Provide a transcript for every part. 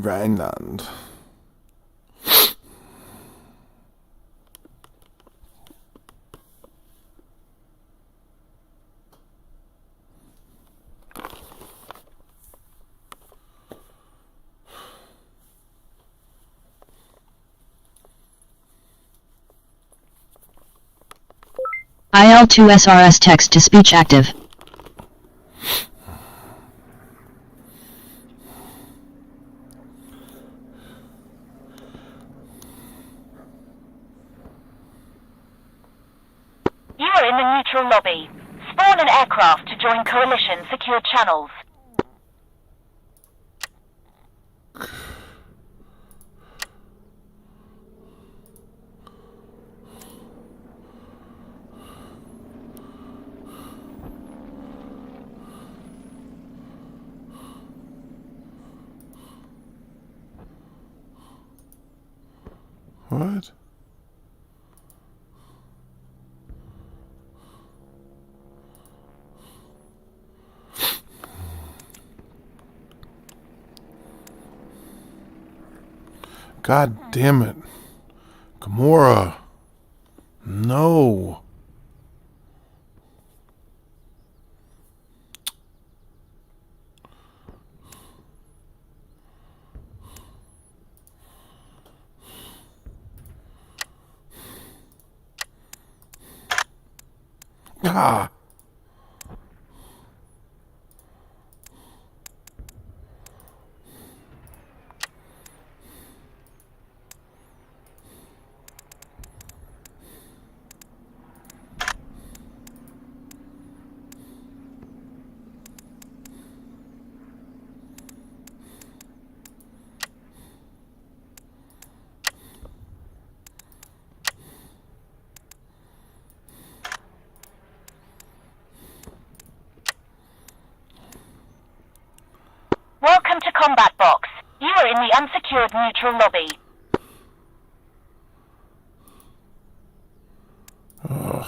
Rhineland. IL-2 SRS text-to-speech active. You are in the neutral lobby. Spawn an aircraft to join coalition secured channels. What? God damn it. Gamora. No. Ah. Welcome to Combat Box. You are in the unsecured neutral lobby. Ugh.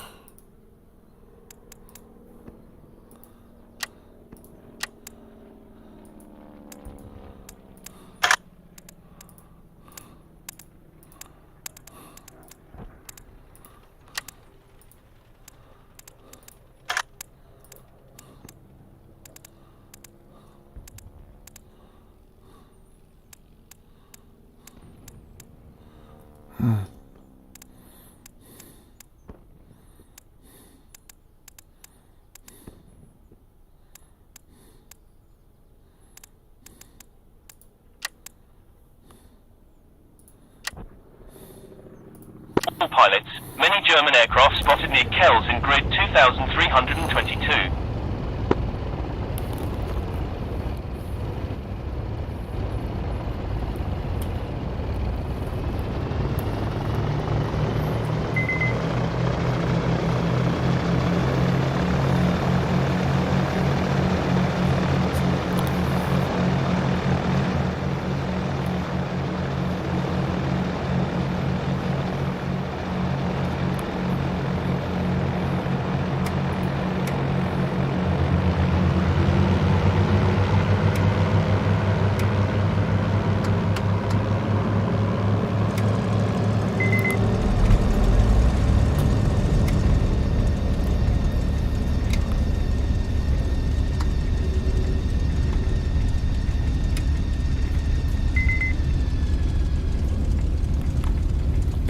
Pilots, many German aircraft spotted near Kells in grid 2322.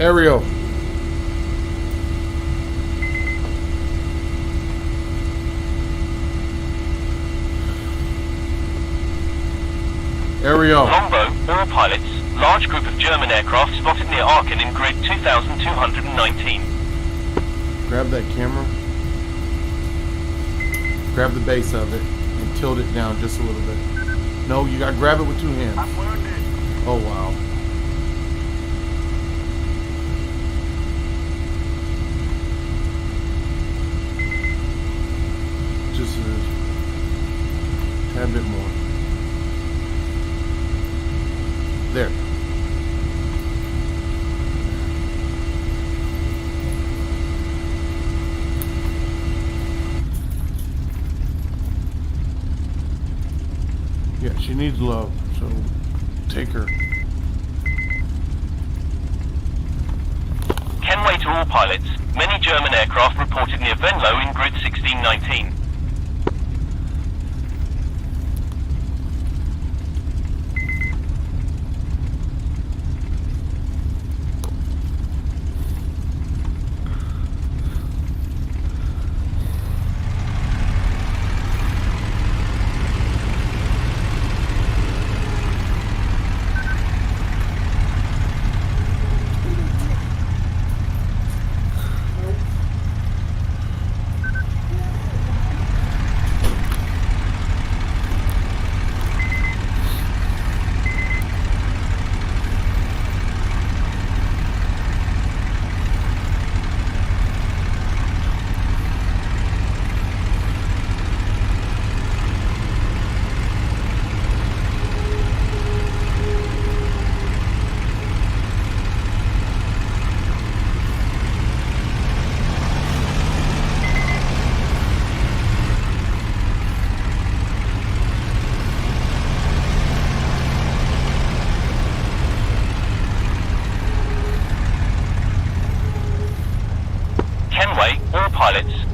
Ariel. Ariel. Longbow, all pilots, large group of German aircraft spotted near Aachen in grid 2219. Grab that camera. Grab the base of it and tilt it down just a little bit. No, you gotta grab it with two hands. I'm wounded. Oh wow. Just a tad bit more. There. Yeah, she needs love, so take her. to all pilots. Many German aircraft reported near Venlo in grid 1619.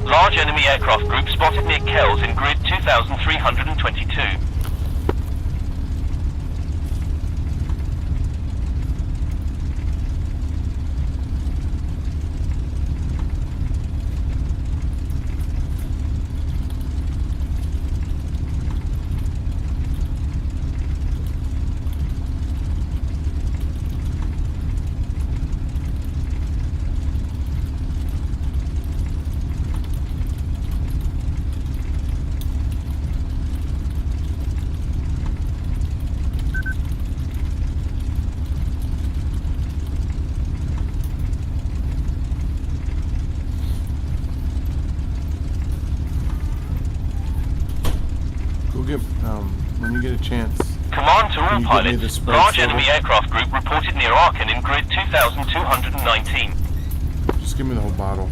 Large enemy aircraft group spotted near Kells in grid 2322. When you get a chance. Command to all pilots. Large enemy aircraft group reported near Aachen in grid 2219. Just give me the whole bottle.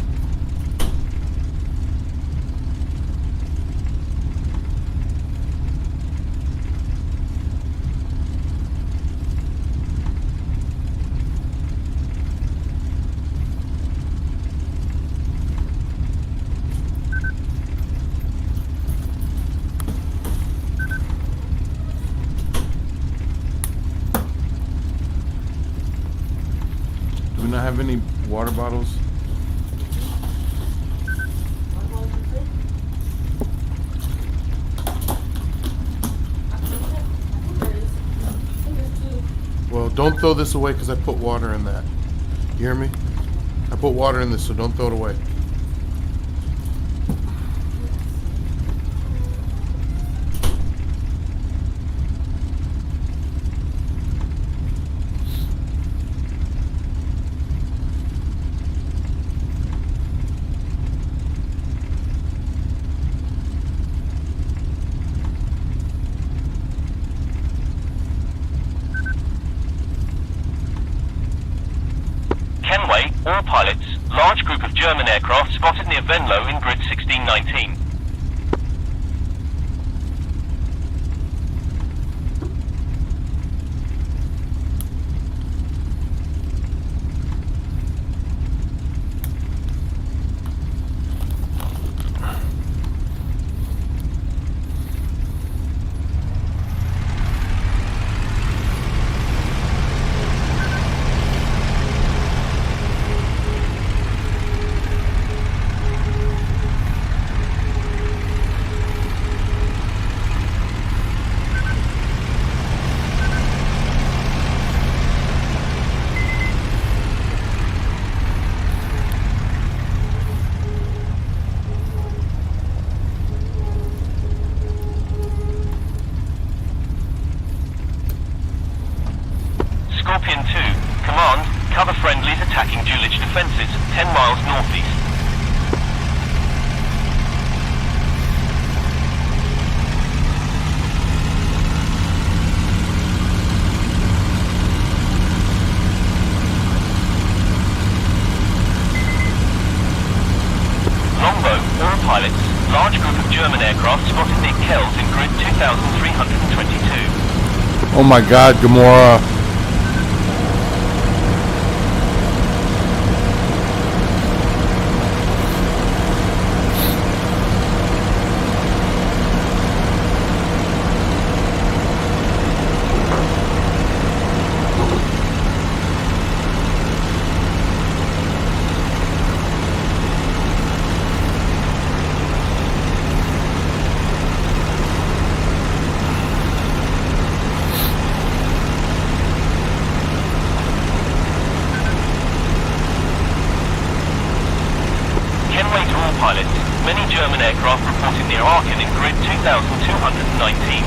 Do we not have any water bottles? Well, don't throw this away because I put water in that. You hear me? I put water in this, so don't throw it away. All pilots. Large group of German aircraft spotted near Venlo in grid 1619. Scorpion 2, command, cover friendlies attacking Dulwich defences, 10 miles northeast. Longbow, all pilots, large group of German aircraft spotted near Kells in grid 2322. Oh my God, Gamora. pilots. Many German aircraft reporting near Aachen in grid 2219.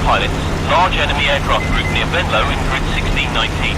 Pilots, large enemy aircraft group near Venlo in grid 1619.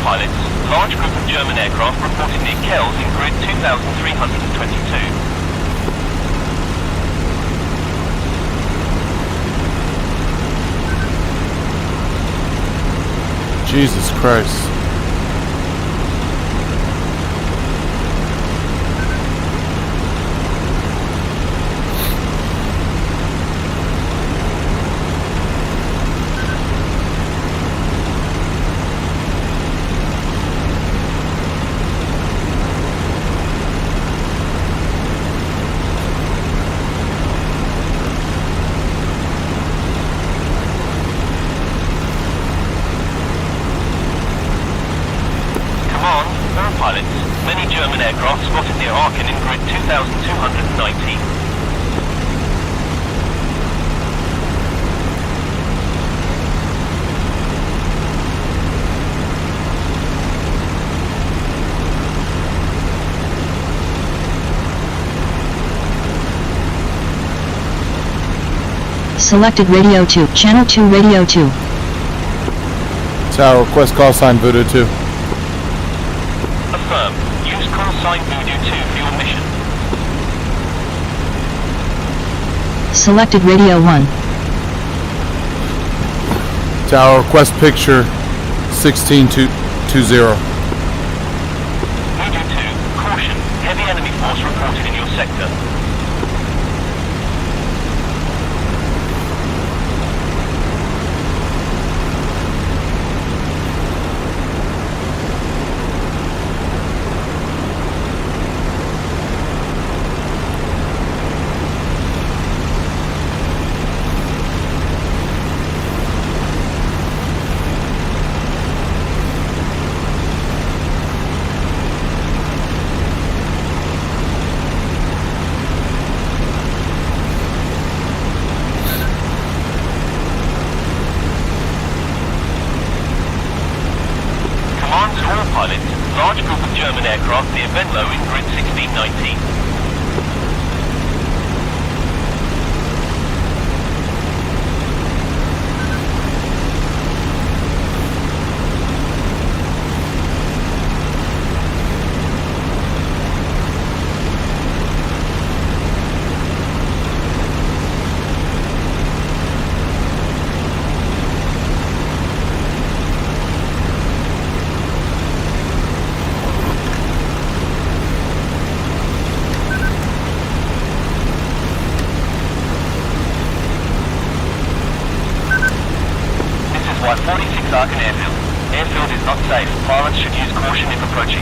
Pilots, large group of German aircraft reporting near Kells in grid 2322. Jesus Christ. Pilots, many German aircraft spotted near Aachen in grid 2219. Selected Radio 2, Channel 2 Radio 2. Tower, request call sign Voodoo 2. Affirm. Use call sign Voodoo 2 for your mission. Selected Radio 1. Tower, request picture 16220. Voodoo 2, caution. Heavy enemy force reported in your sector. Pilots, large group of German aircraft near Venlo in grid 1619. approaching.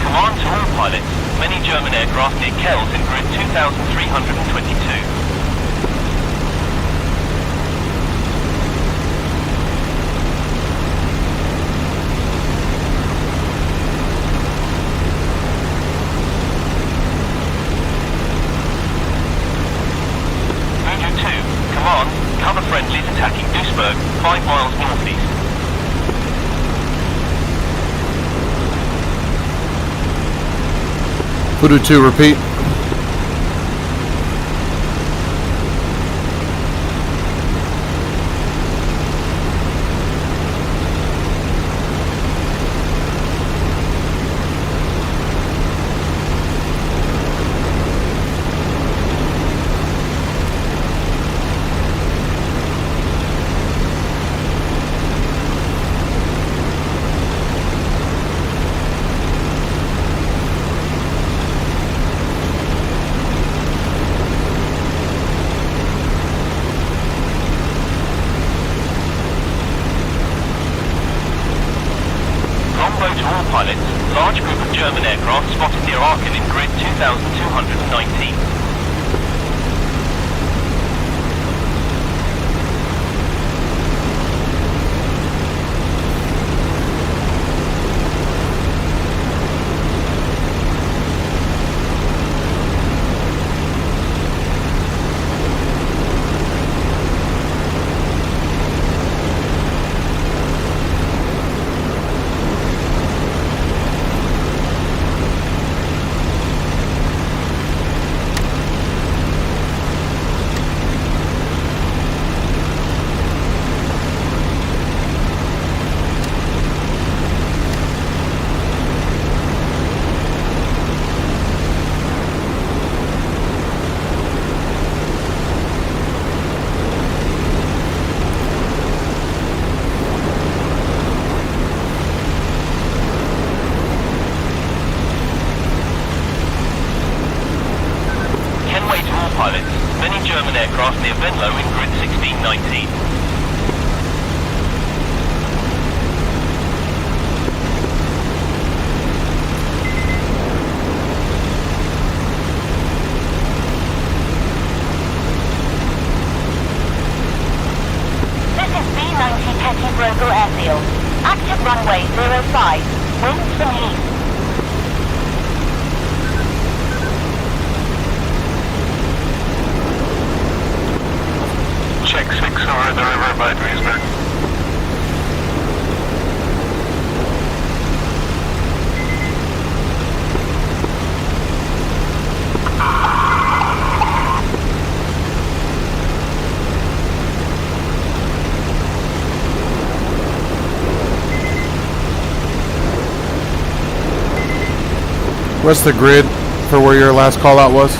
Command to all pilots. Many German aircraft near Kells in grid 2322. Cover friendlies attacking Duisburg, 5 miles northeast. Voodoo 2, repeat. To all pilots, large group of German aircraft spotted near Aachen in grid 2219. Pilots, many German aircraft near Venlo in grid 1619. This is B90 Petty Brogal Airfield. Active runway 05. Winds from east. Check 6 over the river by Duisburg. What's the grid for where your last call out was?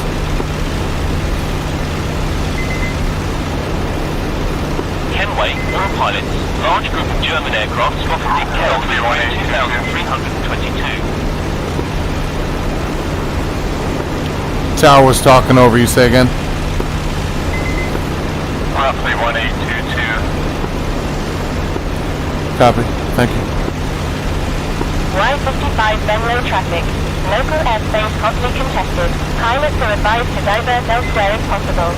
All pilots, large group of German aircraft spotted in Kells in 2322. Tower was talking over you, say again? Roughly 1822. Copy, thank you. Y55 Venlo traffic. Local airspace hotly contested. Pilots are advised to divert elsewhere if possible.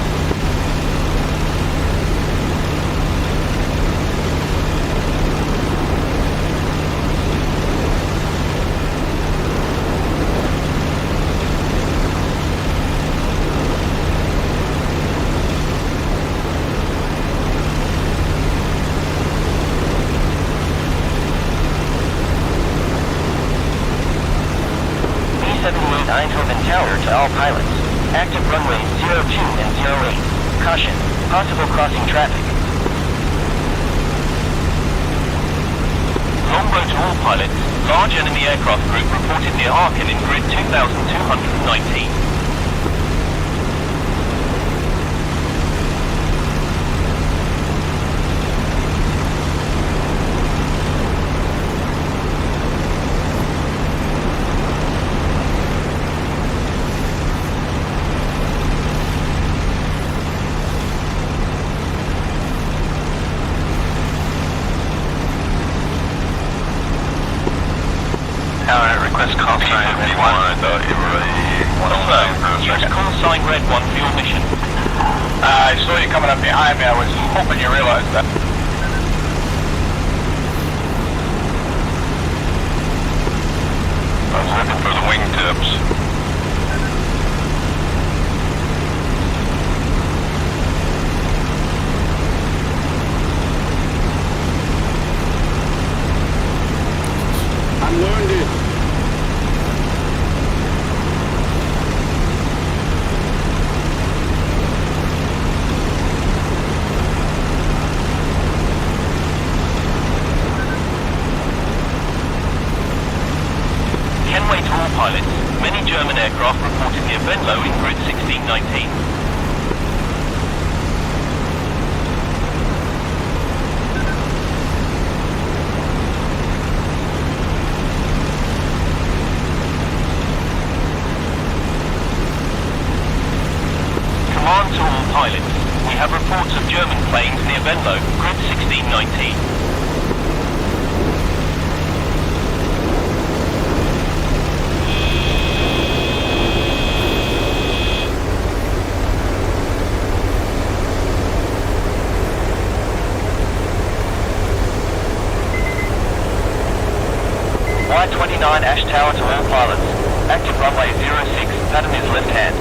Eindhoven Tower to all pilots. Active runways 02 and 08. Caution, possible crossing traffic. Longbow to all pilots. Large enemy aircraft group reported near Aachen in grid 2219. Request call sign Red 1. I thought you were a... Use call sign Red 1 for your mission. I saw you coming up behind me. I was hoping you realized that. I was looking for the wingtips. I'm wounded. Kenway to all pilots. Many German aircraft reported near Venlo in grid 1619. Command to all pilots. We have reports of German planes near Venlo, grid 1619. Y29 Ash Tower to all pilots. Active runway 06, pattern is left hand.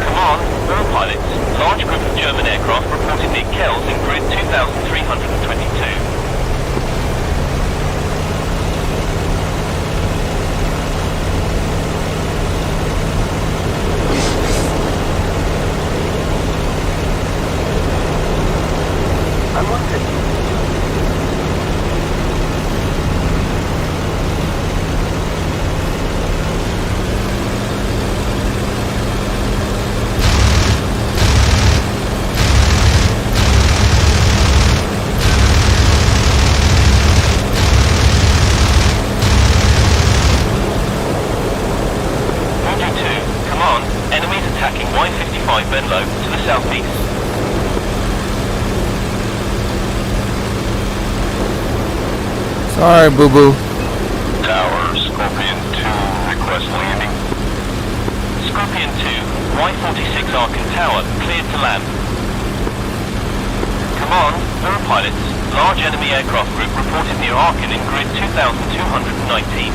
Command, all pilots. Large group of German aircraft reported near Kells in grid 2322. Venlo to the southeast. Sorry, boo-boo. Tower, Scorpion 2, request landing. Scorpion 2, Y46 Arkin Tower, cleared to land. Command, all pilots. Large enemy aircraft group reported near Arkin in grid 2219.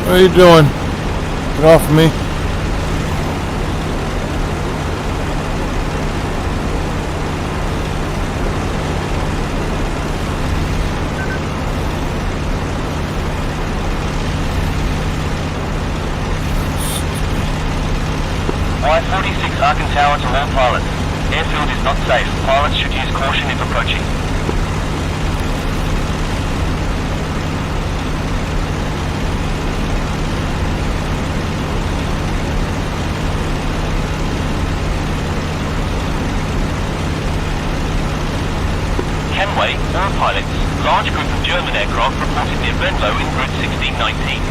What are you doing? Get off me. Y46 Arkin Tower to all pilots. Airfield is not safe. Pilots should use caution if approaching. Kenway, all pilots. Large group of German aircraft reported near Venlo in grid 1619.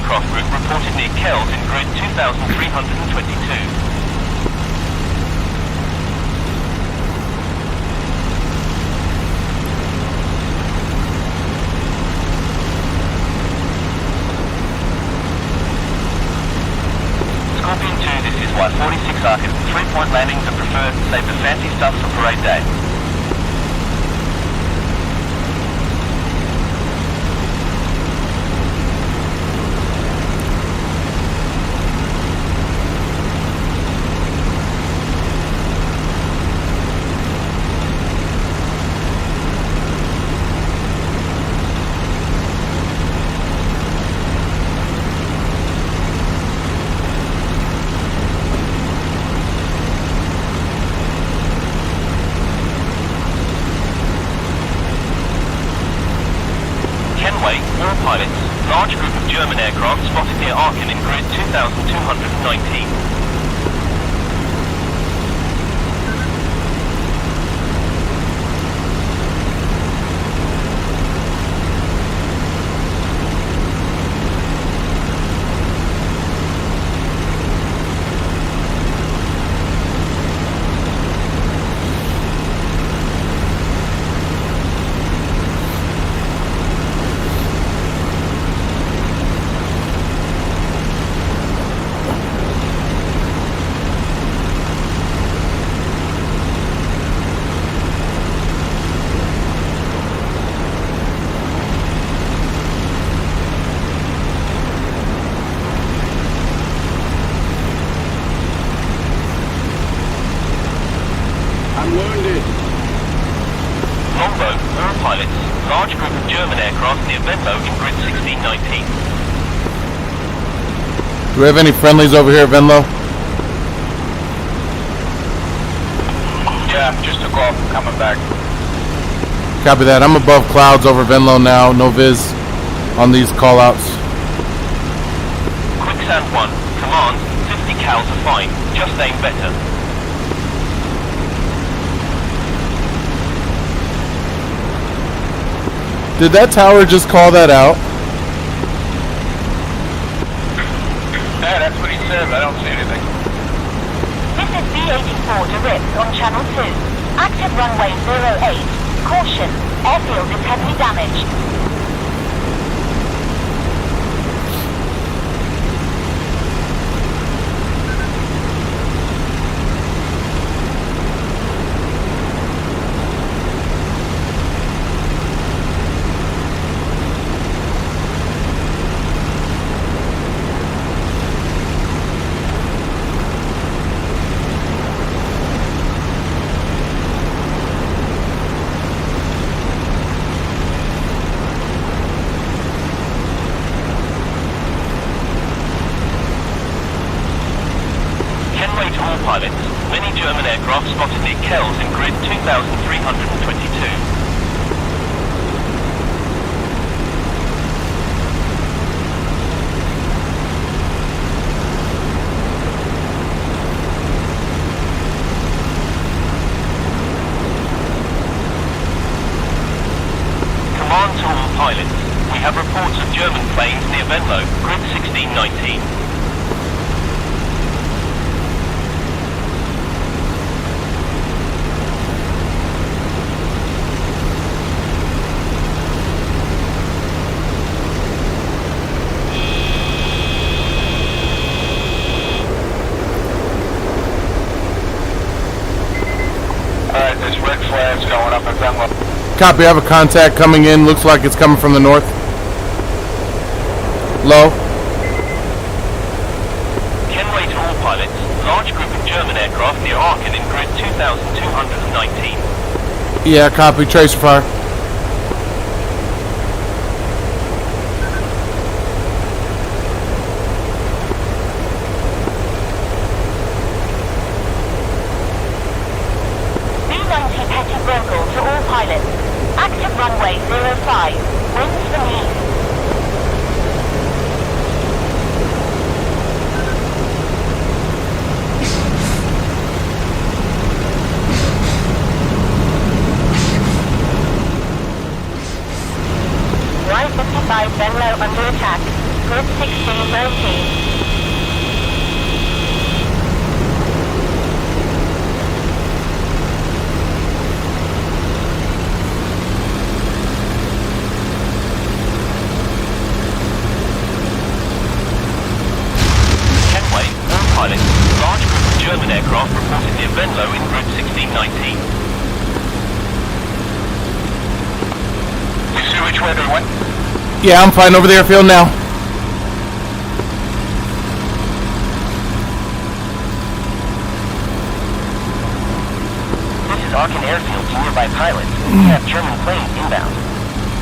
aircraft group reported near Kells in grid 2322. Scorpion 2, this is Y46 Arctic. 3-point landings are preferred. Save the fancy stuff for parade day. All pilots, large group of German aircraft spotted near Aachen in grid 2219. Longbow, all pilots, large group of German aircraft near Venlo in grid 1619. Do we have any friendlies over here at Venlo? Yeah, just took off, coming back. Copy that. I'm above clouds over Venlo now. No viz on these callouts. Quicksand 1, command, 50 cals are fine, just aim better. Did that tower just call that out? Yeah, that's what he said, but I don't see anything. This is B-84 to Rips on Channel 2. Active runway 08. Caution, airfield is heavily damaged. Pilots, many German aircraft spotted near Kells in grid 2322. Command to all pilots, we have reports of German planes near Venlo, grid 1619. Alright, there's red flags going up in Venlo. Copy. I have a contact coming in. Looks like it's coming from the north. Low. Kenway to all pilots, large group of German aircraft near Aachen in grid 2219. Yeah, copy. Tracer fire. B-90 Petty Virpil to all pilots. Active runway 05. Winds from east. 19. Kenway, autopilot. Large group of German aircraft reported near Venlo in grid 1619. You see which way they went? Yeah, I'm flying over the airfield now. This is Aachen Airfield to nearby pilots. We have German planes inbound.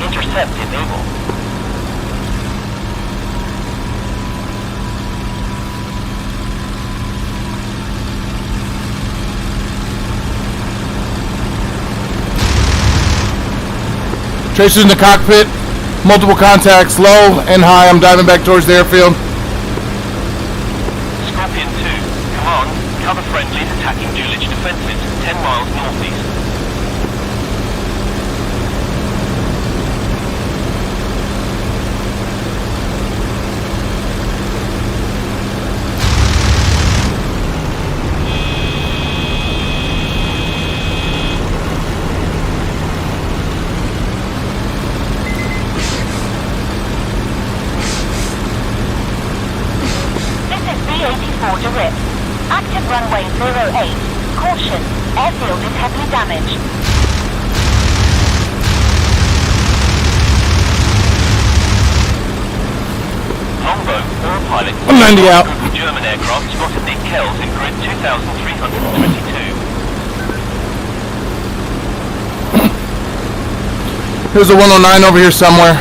Intercept if able. Tracers in the cockpit. Multiple contacts, low and high. I'm diving back towards the airfield. Scorpion 2, command, cover friendlies attacking Dulwich defenses, 10 miles northeast. V84 to RIP. Active runway 08. Caution, airfield is heavily damaged. Longbow, autopilot. I'm 90 out. Group of German aircraft spotted near Kells in grid 2322. There's a 109 over here somewhere.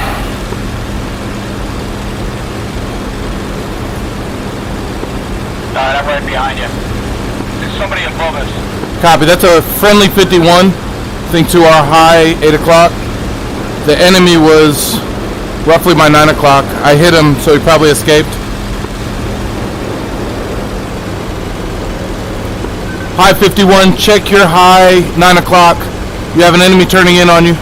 Alright, I'm right behind you. There's somebody above us. Copy. That's a friendly 51. I think to our high 8 o'clock. The enemy was roughly by 9 o'clock. I hit him, so he probably escaped. High 51. Check your high 9 o'clock. You have an enemy turning in on you.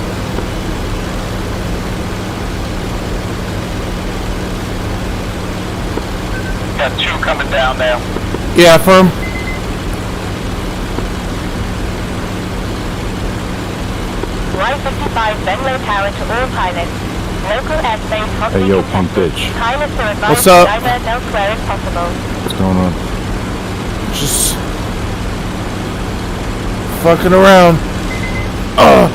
Got two coming down there. Yeah, firm. Y55 Venlo Tower to all pilots. Local airspace hotly Hey, yo, contested. pump bitch. Pilots are advised What's to up? divert elsewhere if possible. What's going on? Just fucking around. Ugh.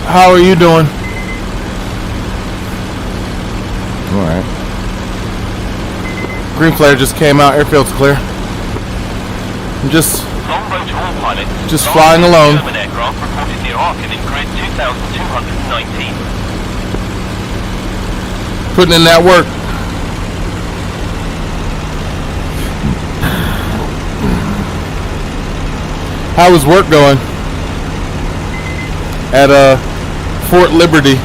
How are you doing? Alright. Green flare just came out. Airfield's clear. I'm just Longbow to all pilots. Just Large flying group of alone. German aircraft reported near Aachen in grid 2219. putting in that work. How is work going? At Fort Liberty.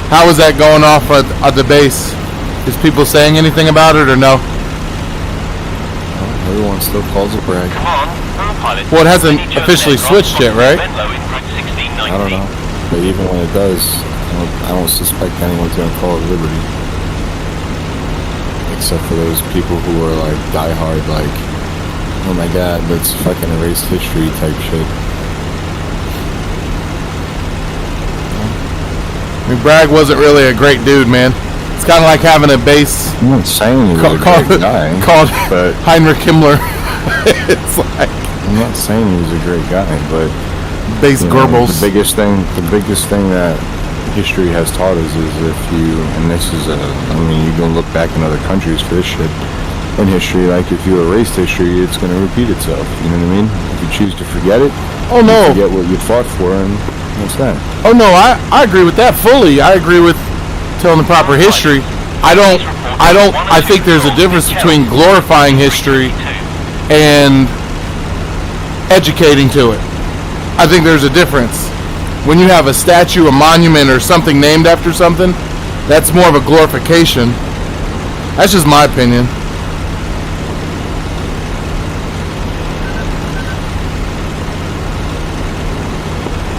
How is that going off at the base? Is people saying anything about it or no? Everyone still calls it brag. Command, all pilots. Well, it hasn't Any German officially aircraft switched yet, crossing right? Venlo in grid 1619. I don't know. But even when it does, I don't suspect anyone's going to call it Liberty. Except for those people who are like diehard, like, oh my god, let's fucking erase history type shit. I mean, Bragg wasn't really a great dude, man. It's kind of like having a base I'm not saying he was a great guy, called but Heinrich Himmler. It's like I'm not saying he was a great guy, but base you know, Goebbels. the biggest thing that history has taught us is if you, and this is I mean, you can look back in other countries for this shit. In history, like if you erased history, it's going to repeat itself. You know what I mean? If you choose to forget it, Oh no! you forget what you fought for, and what's that? Oh no! I agree with that fully. I agree with telling the proper history. I think there's a difference between glorifying history and educating to it. I think there's a difference. When you have a statue, a monument, or something named after something, that's more of a glorification. That's just my opinion.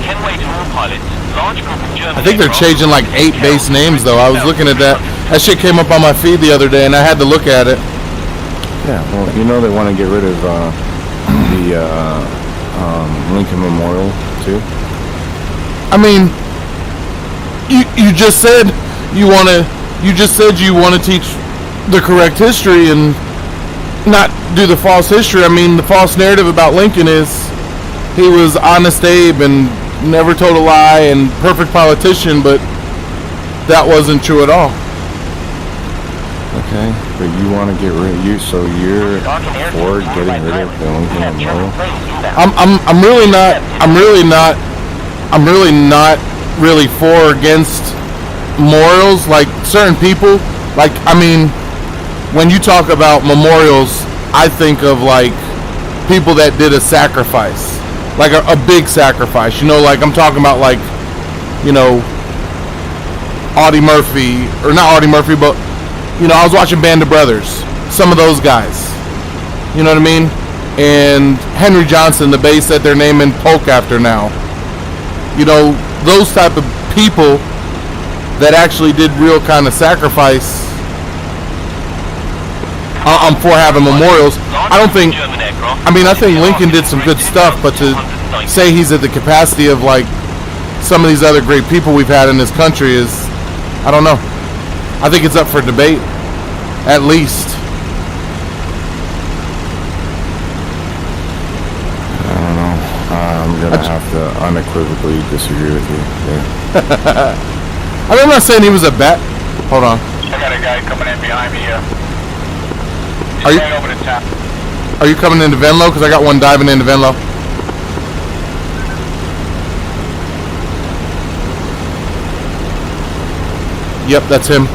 Kenway to all pilots. Large group of German I think they're aircraft- changing like 8 base names though. I was looking at that. That shit came up on my feed the other day and I had to look at it. Yeah, well, you know they want to get rid of the Lincoln Memorial too. I mean, you just said you want to teach the correct history and not do the false history. I mean, the false narrative about Lincoln is he was honest Abe and never told a lie and perfect politician, but that wasn't true at all. Okay, but you want to get rid of so you're for getting rid of the Lincoln Memorial? I'm really not really for or against memorials. Like certain people, like I mean, when you talk about memorials, I think of like people that did a sacrifice, like a big sacrifice. You know, like I'm talking about like, you know, Audie Murphy, or not Audie Murphy, but you know, I was watching Band of Brothers. Some of those guys. You know what I mean? And Henry Johnson, the bass that they're naming Polk after now. You know, those type of people that actually did real kind of sacrifice. I'm for having memorials. I don't think, I mean, I think Lincoln did some good stuff, but to say he's at the capacity of like some of these other great people we've had in this country is, I don't know. I think it's up for debate, at least. I don't know. I'm gonna have to unequivocally disagree with you there. I mean, I'm not saying he was a bad. Hold on. I got a guy coming in behind me here. Are you Heading over to town. are you coming into Venlo? Because I got one diving into Venlo. Yep, that's him.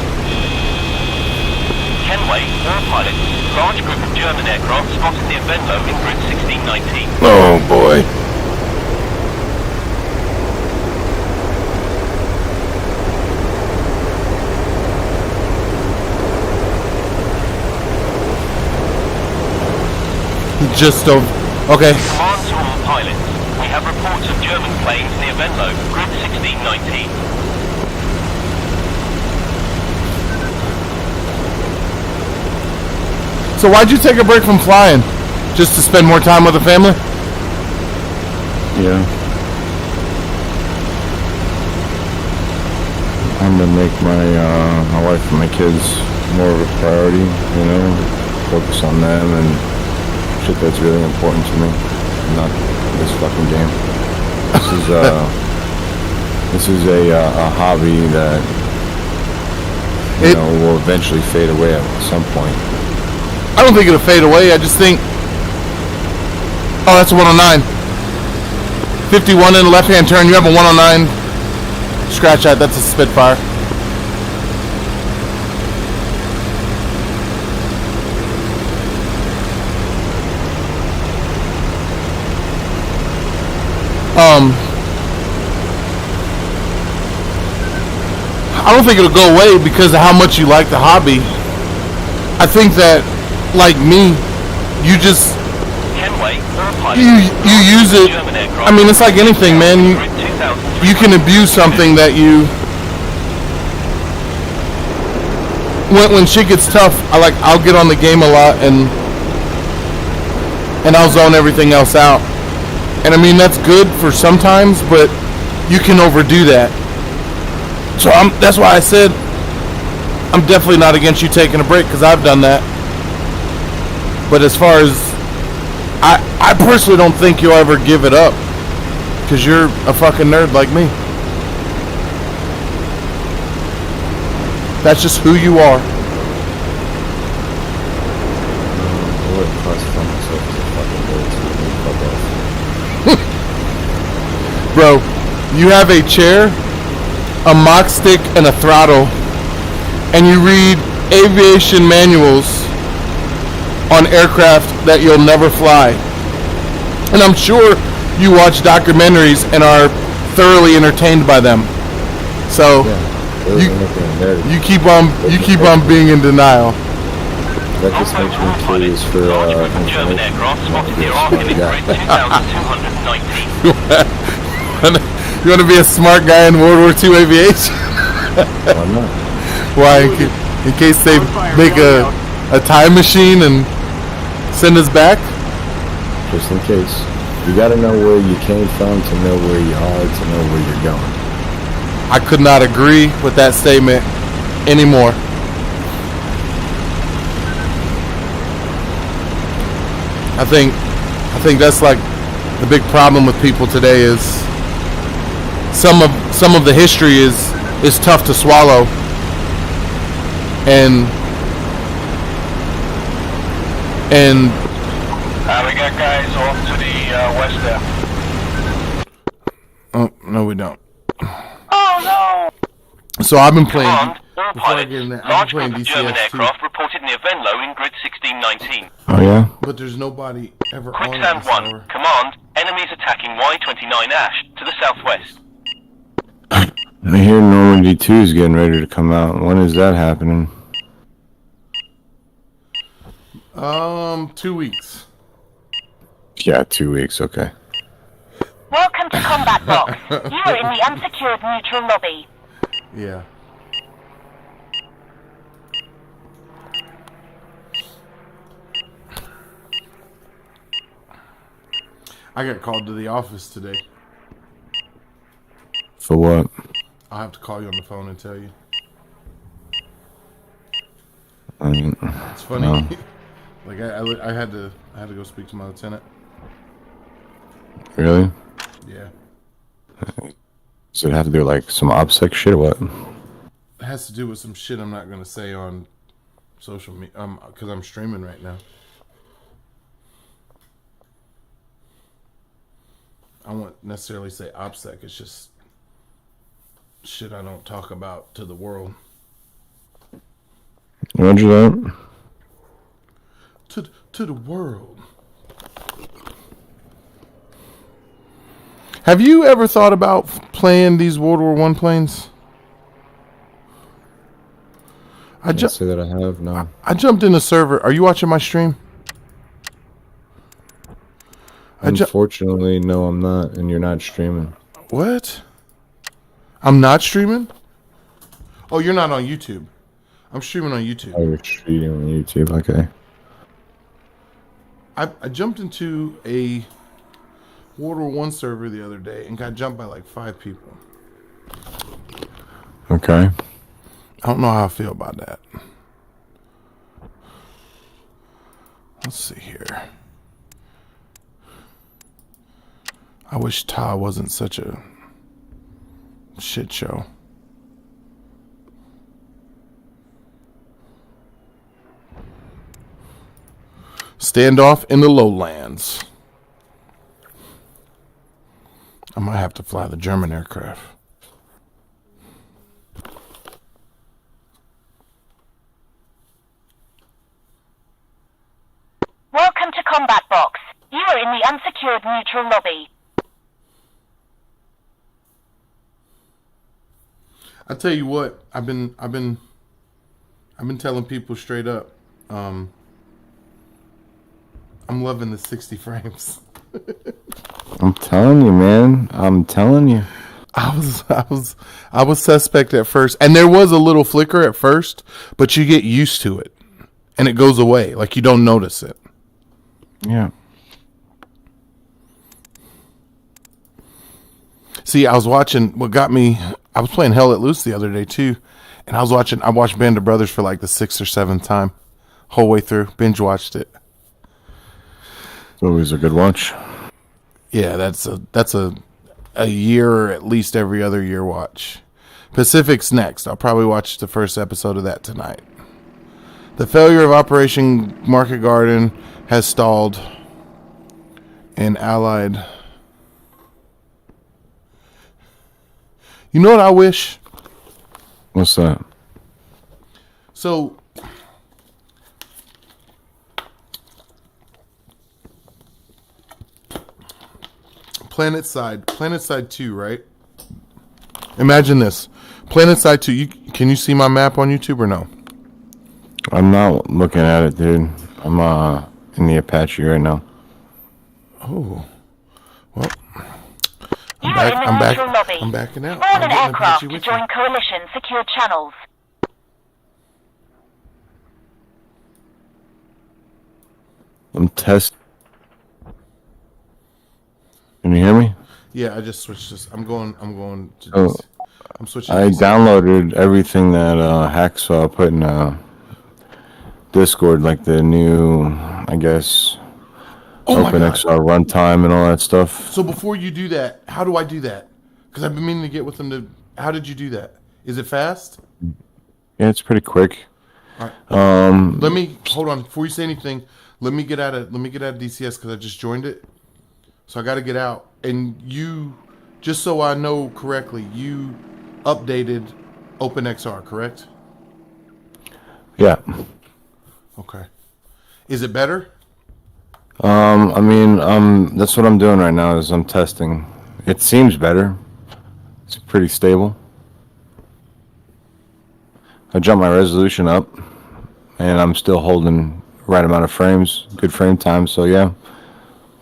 Kenway, all pilots. Large group of German aircraft spotted near Venlo in grid 1619. Oh boy. He just don't. Okay. Command to all pilots. We have reports of German planes near Venlo, grid 1619. So why'd you take a break from flying? Just to spend more time with the family? Yeah. I'm gonna make my wife and my kids more of a priority, you know, focus on them and shit that's really important to me, not this fucking game. This is a hobby that you know will eventually fade away at some point. I don't think it'll fade away. I just think. Oh, that's a 109. 51 in the left-hand turn. You have a 109. Scratch that. That's a Spitfire. I don't think it'll go away because of how much you like the hobby. I think that, like me, you just Kenway, all pilots. you use it. German aircraft. I mean, it's like anything, man. Grid 2000. You can abuse something that you. When shit gets tough, I'll get on the game a lot and I'll zone everything else out. And I mean that's good for sometimes, but you can overdo that. So that's why I said I'm definitely not against you taking a break because I've done that. But as far as I personally don't think you'll ever give it up because you're a fucking nerd like me. That's just who you are. I wouldn't classify myself as a fucking nerd, so let me fuck off. Bro, you have a chair, a mock stick, and a throttle, and you read aviation manuals on aircraft that you'll never fly. And I'm sure you watch documentaries and are thoroughly entertained by them. So Yeah, you keep on being in denial. That just makes me curious for large group of German aircraft spotted near Arkham in grid 2219. You want to be a smart guy in World War II aviation? Why not? Why? In case they make a time machine and send us back? Just in case. You gotta know where you came from to know where you are to know where you're going. I could not agree with that statement anymore. I think that's like the big problem with people today is some of the history is tough to swallow, and We got guys off to the west there. oh no, we don't. Oh no! So I've been playing. Command, all before I pilots, get in there, I've large been group of playing German DCS too, aircraft reported near Venlo in grid 1619. Oh yeah? but there's nobody ever on it Quicksand this 1, hour. command, enemies attacking Y29 Ash to the southwest. I hear Normandy 2 is getting ready to come out. When is that happening? 2 weeks. Yeah, 2 weeks, okay. Welcome to Combat Box. You are in the unsecured neutral lobby. Yeah. I got called to the office today. For what? I'll have to call you on the phone and tell you. I mean, It's funny. no. Like I had to go speak to my lieutenant. Really? Yeah. Does it have to do like some OPSEC shit or what? It has to do with some shit I'm not gonna say on social media. Because I'm streaming right now. I won't necessarily say OPSEC. It's just shit I don't talk about to the world. Roger that. To the world. Have you ever thought about playing these World War I planes? Can't say that I have, no. I jumped in a server. Are you watching my stream? Unfortunately, no, I'm not, and you're not streaming. What? I'm not streaming? Oh, you're not on YouTube. I'm streaming on YouTube. Oh, you're streaming on YouTube, okay. I jumped into a World War I server the other day and got jumped by like 5 people. Okay. I don't know how I feel about that. Let's see here. I wish Ta wasn't such a shit show. Standoff in the lowlands. I might have to fly the German aircraft. Welcome to Combat Box. You are in the unsecured neutral lobby. I tell you what, I've been telling people straight up. I'm loving the 60 frames. I'm telling you, man. I'm telling you. I was suspect at first, and there was a little flicker at first, but you get used to it, and it goes away. Like you don't notice it. Yeah. See, I was watching. What got me? I was playing Hell Let Loose the other day too, and I watched Band of Brothers for like the 6th or 7th time, whole way through. Binge watched it. It's always a good watch. Yeah, that's a year or at least every other year watch. Pacific's next. I'll probably watch the first episode of that tonight. The failure of Operation Market Garden has stalled and Allied. You know what I wish? What's that? So PlanetSide 2, right? Imagine this. PlanetSide 2, can you see my map on YouTube or no? I'm not looking at it, dude. I'm in the Apache right now. Oh, well, You are in the neutral lobby. I'm backing out. Spawn I'm an getting aircraft Apache to with join you. coalition secured channels. I'm testing. Can you hear me? Yeah, I just switched this. I'm going to Oh, DC. I'm switching I DC. downloaded everything that Hacksaw put in Discord, like the new, I guess, Oh my God. OpenXR runtime and all that stuff. So before you do that, how do I do that? Because I've been meaning to get with them to. How did you do that? Is it fast? Yeah, it's pretty quick. All right. Let me hold on before you say anything. Let me get out of DCS because I just joined it. So I got to get out. And you, just so I know correctly, you updated OpenXR, correct? Yeah. Okay. Is it better? I mean, that's what I'm doing right now is I'm testing. It seems better. It's pretty stable. I jumped my resolution up, and I'm still holding right amount of frames, good frame time. So yeah,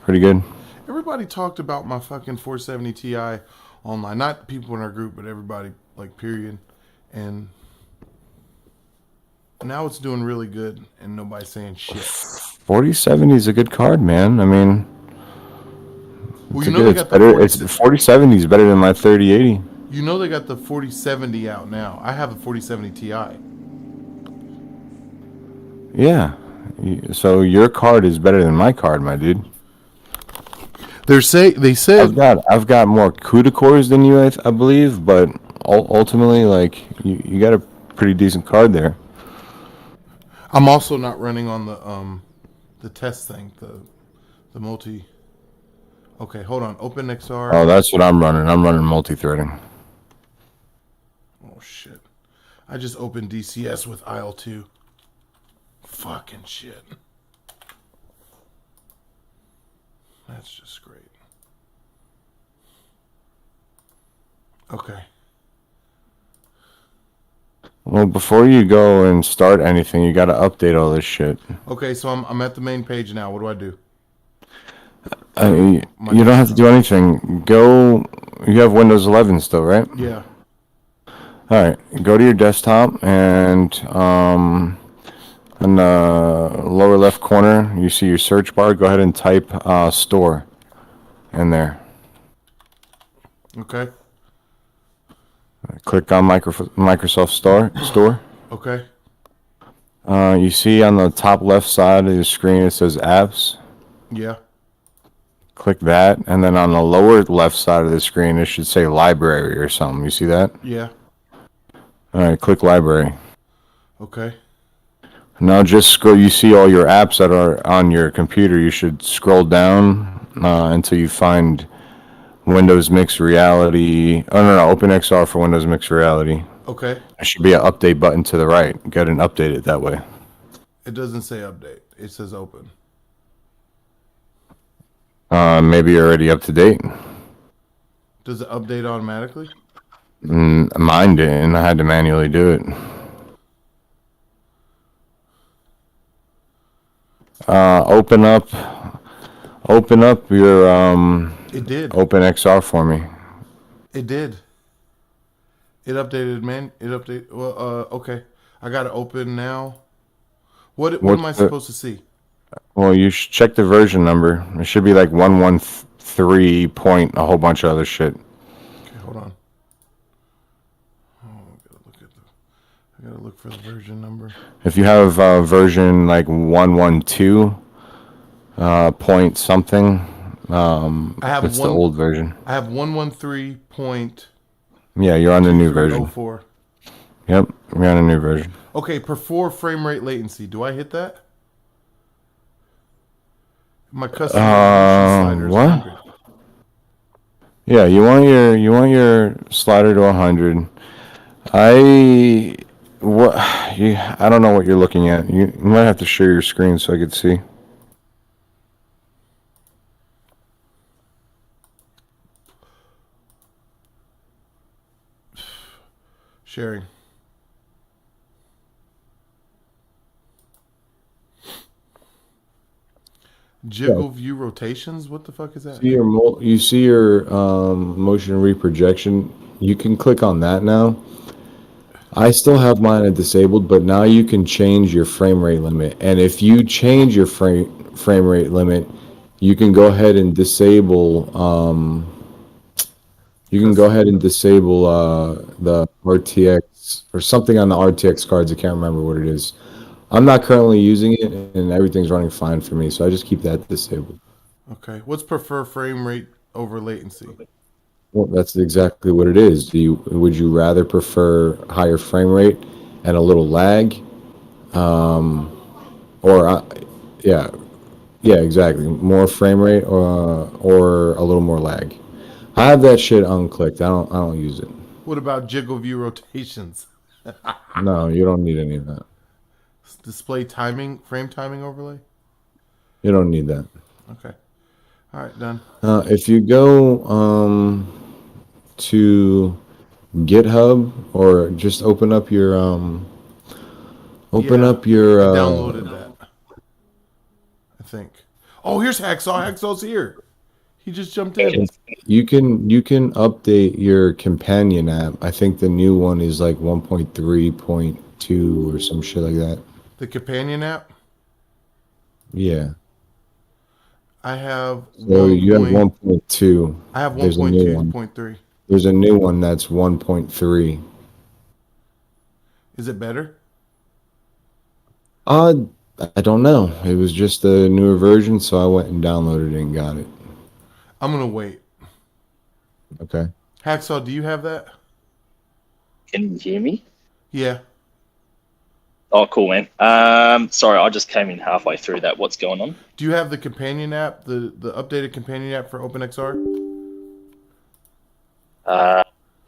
pretty good. Everybody talked about my fucking 470 Ti online. Not people in our group, but everybody, like, period. And now it's doing really good, and nobody's saying shit. 4070 is a good card, man. I mean, Well, it's you know they got the better. It's 4070 is better than my 3080. You know they got the 4070 out now. I have a 4070 Ti. Yeah. So your card is better than my card, my dude. They said I've got more CUDA cores than you, I believe, but ultimately, like you got a pretty decent card there. I'm also not running on the test thing, the multi. Okay, hold on. OpenXR. Oh, that's what I'm running. I'm running multi-threading. Oh shit! I just opened DCS with IL-2. Fucking shit. That's just great. Okay. Well, before you go and start anything, you got to update all this shit. Okay, so I'm at the main page now. What do I do? You don't have to do anything. Go. You have Windows 11 still, right? Yeah. All right. Go to your desktop and in the lower left corner, you see your search bar. Go ahead and type store in there. Okay. Click on Microsoft Store. Okay. You see on the top left side of the screen it says apps. Yeah. Click that, and then on the lower left side of the screen it should say library or something. You see that? Yeah. All right. Click library. Okay. Now just scroll. You see all your apps that are on your computer. You should scroll down until you find Windows Mixed Reality. Oh no, OpenXR for Windows Mixed Reality. Okay. There should be an update button to the right. Go ahead and update it that way. It doesn't say update. It says open. Maybe you're already up to date. Does it update automatically? Mine didn't. I had to manually do it. Open up your It did. OpenXR for me. It did. It updated, man. It updated. Well, okay. I got it open now. What am I supposed to see? Well, you should check the version number. It should be like 113 point a whole bunch of other shit. Okay, hold on. Oh, I gotta look for the version number. If you have version like 112 point something, it's the old version. I have 113 point. Yeah, you're on the new version. 04. Yep, you're on a new version. Okay, per 4 frame rate latency. Do I hit that? My custom slider is What? 100. Yeah, you want your slider to 100. I don't know what you're looking at. You might have to share your screen so I could see. Sharing. Jiggle view rotations? What the fuck is that? You see your motion reprojection. You can click on that now. I still have mine disabled, but now you can change your frame rate limit. And if you change your frame rate limit, you can go ahead and disable. You can go ahead and disable the RTX or something on the RTX cards. I can't remember what it is. I'm not currently using it, and everything's running fine for me, so I just keep that disabled. Okay. What's prefer frame rate over latency? Well, that's exactly what it is. Would you rather prefer higher frame rate and a little lag, or yeah, exactly, more frame rate or a little more lag? I have that shit unclicked. I don't use it. What about jiggle view rotations? No, you don't need any of that. Display timing, frame timing overlay? You don't need that. Okay. All right, done. If you go to GitHub or just open up your I downloaded that. I think. Oh, here's Hacksaw. Hacksaw's here. He just jumped in. You can update your companion app. I think the new one is like 1.3.2 or some shit like that. The companion app? Yeah. I have So you have 1.2. I have There's a new one. 1.2.3. There's a new one that's 1.3. Is it better? I don't know. It was just a newer version, so I went and downloaded it and got it. I'm gonna wait. Okay. Hacksaw, do you have that? Can you hear me? Yeah. Oh, cool, man. Sorry, I just came in halfway through that. What's going on? Do you have the companion app, the updated companion app for OpenXR? Are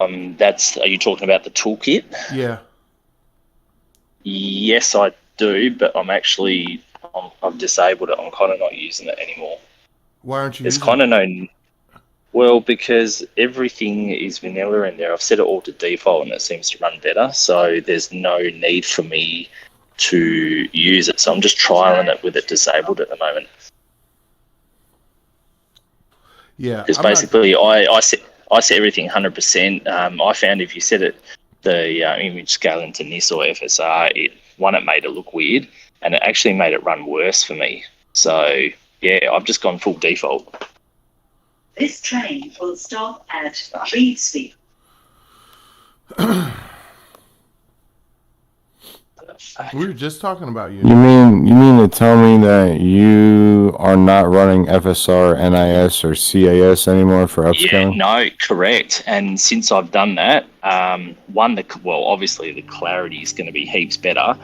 you talking about the toolkit? Yeah. Yes, I do, but I've disabled it. I'm kind of not using it anymore. Why aren't you There's using kind of it? well, because everything is vanilla in there. I've set it all to default and it seems to run better. So there's no need for me to use it. So I'm just trialing it with it disabled at the moment. Yeah. Because basically I set everything 100%. I found if you set it the image scale into NIS or FSR, it made it look weird and it actually made it run worse for me. So yeah, I've just gone full default. This train will stop at Reedsfield. We were just talking about you. You mean to tell me that you are not running FSR, NIS, or CAS anymore for upscaling? Yeah, no, correct. And since I've done that, obviously the clarity is going to be heaps better.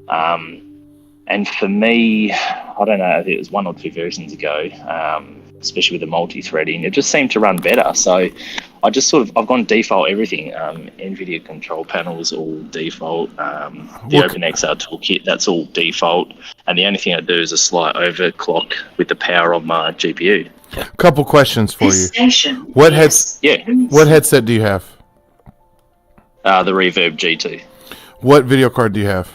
And for me, I don't know, it was 1 or 2 versions ago, especially with the multi-threading, it just seemed to run better. So I just I've gone default everything. NVIDIA control panels all default. The OpenXR toolkit, that's all default. And the only thing I do is a slight overclock with the power of my GPU. Couple questions for This you. station. What headset do you have? The Reverb G2. What video card do you have?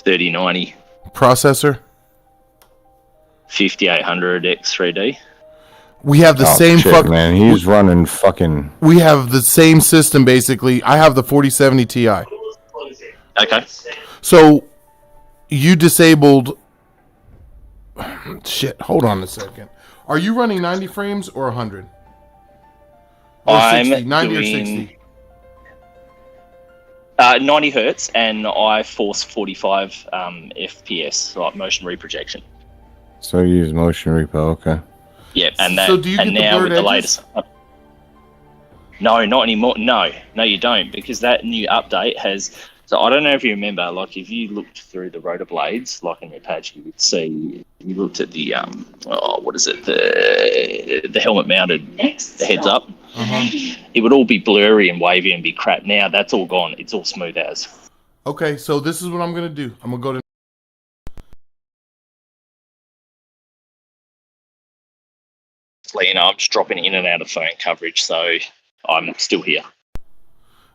3090. Processor? 5800 X3D. We have the same shit, man. He's running fucking. We have the same system basically. I have the 4070 Ti. Okay. So you disabled. Shit. Hold on a second. Are you running 90 frames or 100? Or 60? 90 or 60? 90 hertz, and I force 45 FPS, like motion reprojection. So you use motion repo, okay. Yeah, and that. So do you and get now the with blurred the edges? latest. No, not anymore. No, you don't, because that new update has. So I don't know if you remember, like if you looked through the rotor blades, like in your patch, you would see. You looked at the what is it? The helmet mounted, the heads up. It would all be blurry and wavy and be crap. Now that's all gone. It's all smooth as. Okay, so this is what I'm gonna do. I'm gonna go to. I'm just dropping in and out of phone coverage, so I'm still here.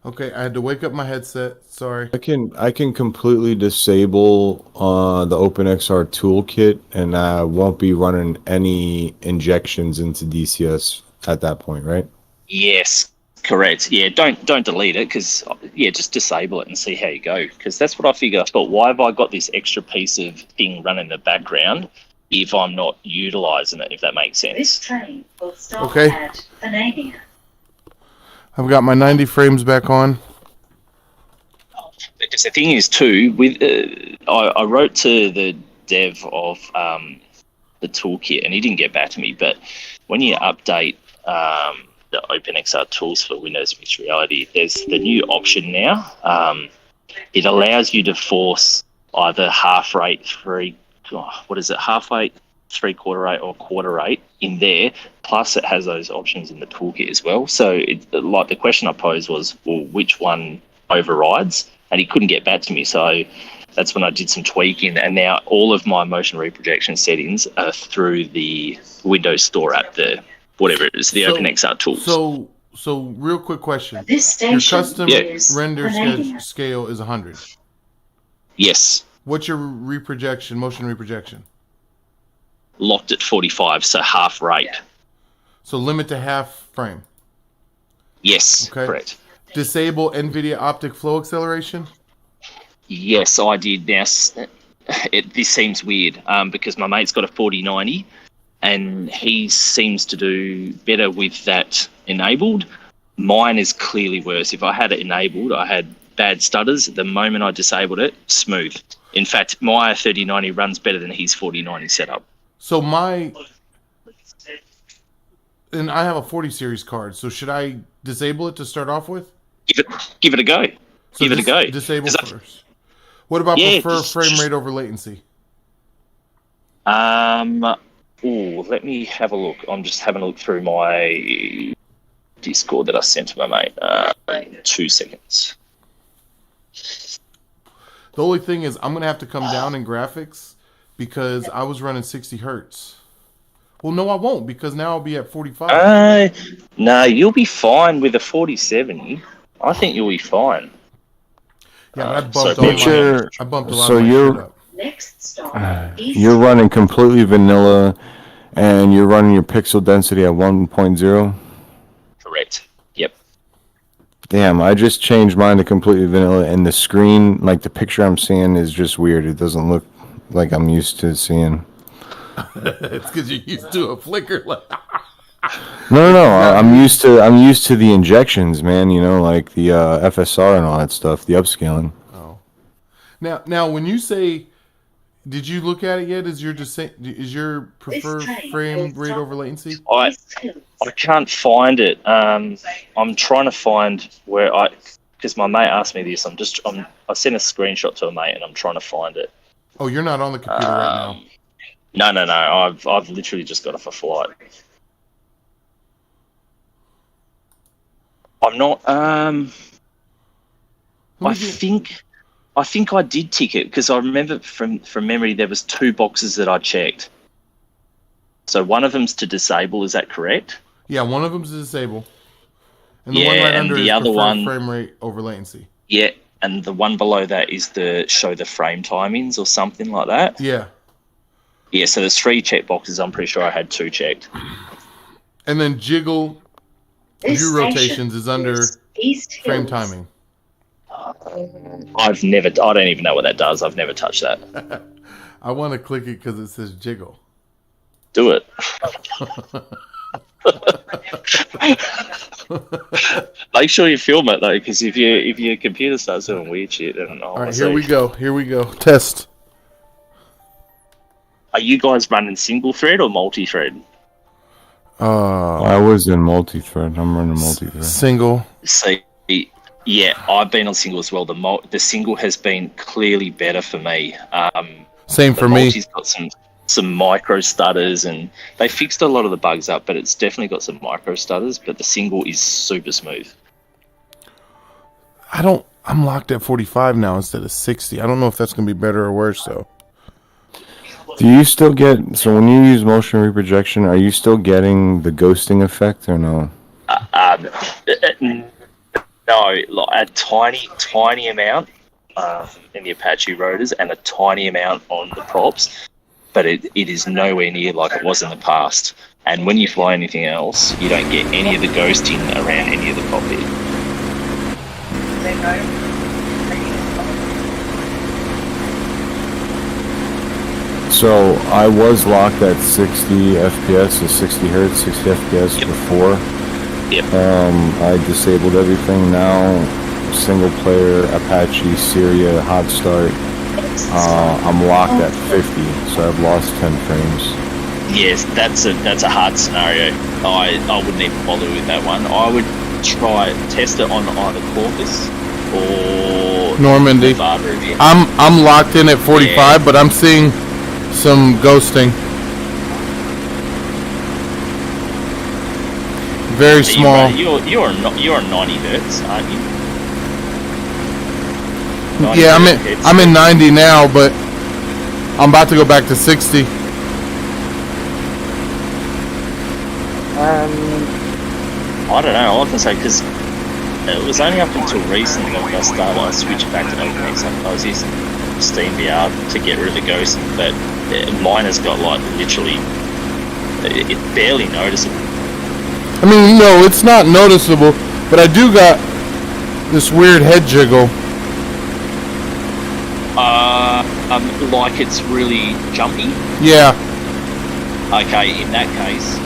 Okay, I had to wake up my headset. Sorry. I can completely disable the OpenXR toolkit, and I won't be running any injections into DCS at that point, right? Yes, correct. Yeah, don't delete it because just disable it and see how you go. Because that's what I figured. I thought, why have I got this extra piece of thing running in the background if I'm not utilizing it? If that makes This sense. train will stop Okay. at Vanania. I've got my 90 frames back on. Because the thing is too, with I wrote to the dev of the toolkit and he didn't get back to me. But when you update the OpenXR tools for Windows Mixed Reality, there's the new option now. It allows you to force either half rate, half rate, 3/4 rate, or quarter rate in there. Plus, it has those options in the toolkit as well. So, like the question I posed was, well, which one overrides? And he couldn't get back to me. So that's when I did some tweaking, and now all of my motion reprojection settings are through the Windows Store app, the whatever it is, the OpenXR tools. So real quick question. This Your station custom is render Vanania. scale is 100. Yes, What's your motion reprojection? locked at 45, so half rate. So limit to half frame. Yes, Okay. correct. Disable NVIDIA optic flow acceleration. Yes, I did. Now, this seems weird because my mate's got a 4090 and he seems to do better with that enabled. Mine is clearly worse. If I had it enabled, I had bad stutters. The moment I disabled it, smooth. In fact, my 3090 runs better than his 4090 setup. So and I have a 40 series card. So should I disable it to start off with? Give it a go. So Give it a go. Disable 'Cause first. What about Yeah, prefer just- frame rate over latency? Let me have a look. I'm just having a look through my Discord that I sent to my mate. 2 seconds. The only thing is I'm going to have to come down in graphics because I was running 60 hertz. Well, no, I won't because now I'll be at 45. No, you'll be fine with a 4070. I think you'll be fine. Yeah, but I bumped, so I bumped a lot so of my you're- shit up. Next stop, East You're running completely vanilla, and you're running your pixel density at 1.0. Correct. Yep. Damn, I just changed mine to completely vanilla, and the screen, like the picture I'm seeing, is just weird. It doesn't look like I'm used to seeing. It's because you're used to a flicker. No, I'm used to the injections, man. You know, like the FSR and all that stuff, the upscaling. Oh. Now, when you say, did you look at it yet? Is your preferred frame rate over latency? I can't find it. I'm trying to find where because my mate asked me this. I sent a screenshot to a mate and I'm trying to find it. Oh, you're not on the computer right now. No. I've literally just got off a flight. I'm not. I think I did tick it because I remember from memory there was 2 boxes that I checked. So one of them's to disable. Is that correct? Yeah, one of them's to disable, and the one right under the is other preferred one, frame rate over latency. Yeah, and the one below that is the show the frame timings or something like that. Yeah. Yeah, so there's 3 check boxes. I'm pretty sure I had 2 checked. And then jiggle This view station rotations is under is East frame Hills. timing. I don't even know what that does. I've never touched that. I want to click it because it says jiggle. Do it. Make sure you film it though, because if your computer starts doing weird shit, then All right, here we go. Test. Are you guys running single thread or multi-thread? I was in multi-thread. I'm running multi-thread. Single. See, yeah, I've been on single as well. The single has been clearly better for me. Same for me. Multi's got some micro stutters, and they fixed a lot of the bugs up, but it's definitely got some micro stutters. But the single is super smooth. I'm locked at 45 now instead of 60. I don't know if that's gonna be better or worse though. Do you still get, so when you use motion reprojection, are you still getting the ghosting effect or no? No, like a tiny amount in the Apache rotors and a tiny amount on the props, but it is nowhere near like it was in the past. And when you fly anything else, you don't get any of the ghosting around any of the cockpit. So I was locked at 60 FPS, so 60 hertz, 60 FPS before. Yep. I disabled everything now. Single player, Apache, Syria, hot start. I'm locked at 50, so I've lost 10 frames. Yes, that's a hard scenario. I wouldn't even bother with that one. I would test it on either Corpus or Normandy. Nevada again. I'm locked in at 45, Yeah. but I'm seeing some ghosting. Very small. You're 90 hertz, aren't you? 90 Yeah, hertz. I'm in 90 now, but I'm about to go back to 60. I don't know. All I can say, because it was only up until recently when I started, I switched back to LVS. I was using Steam VR to get rid of the ghosting, but mine has got like literally, it's barely noticeable. I mean, no, it's not noticeable, but I do got this weird head jiggle. Like it's really jumpy. Yeah. Okay, in that case,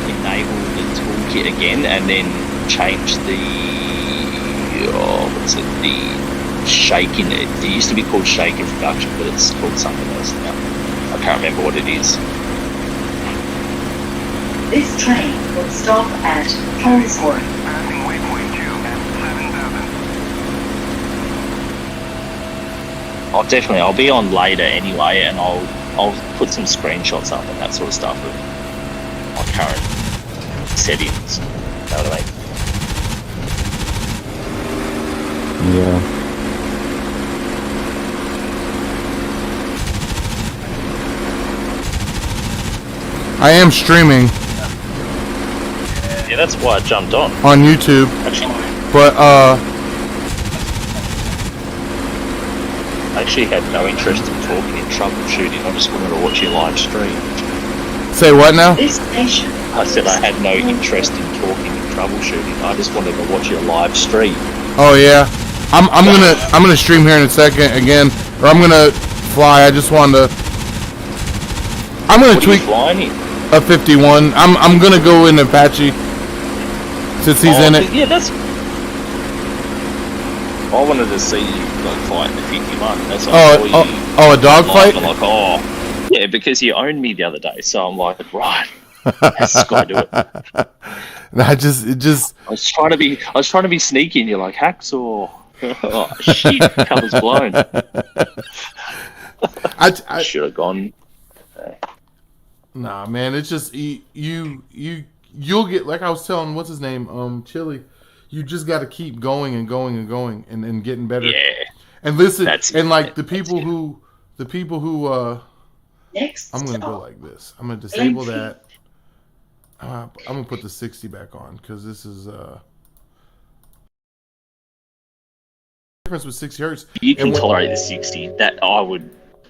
enable the toolkit again and then change the the shaking. It used to be called shake introduction, but it's called something else now. I can't remember what it is. This train will stop at Harrisburg. I'll be on later anyway, and I'll put some screenshots up and that sort of stuff of my current settings. You know what I mean? Yeah. I am streaming Yeah, that's why I jumped on. YouTube, Actually, but I actually had no interest in talking and troubleshooting. I just wanted to watch your live stream. say what now? This station. I said I had no interest in talking and troubleshooting. I just wanted to watch your live stream. Oh yeah, I'm gonna stream here in a second again, or I'm gonna fly. I just wanted to. I'm gonna What are you tweak flying in? a 51. I'm gonna go in Apache since he's in it. Yeah, that's. I wanted to see you like fight the 51. That's what I saw you. Oh, a dogfight? I'm like, oh, yeah, because you owned me the other day, so I'm like, right, let's just go do it. I just I was trying to be sneaky, and you're like, hacksaw. Oh shit, cover's blown. I Should have gone. Nah, man, it's just you'll get, like I was telling what's his name, Chili. You just got to keep going and going and going and getting better. Yeah. And listen, That's and it. like the people who Next I'm gonna go stop. like this. I'm gonna disable that. I'm gonna put the 60 back on because this is difference with 60 hertz. You can And when- tolerate the 60. That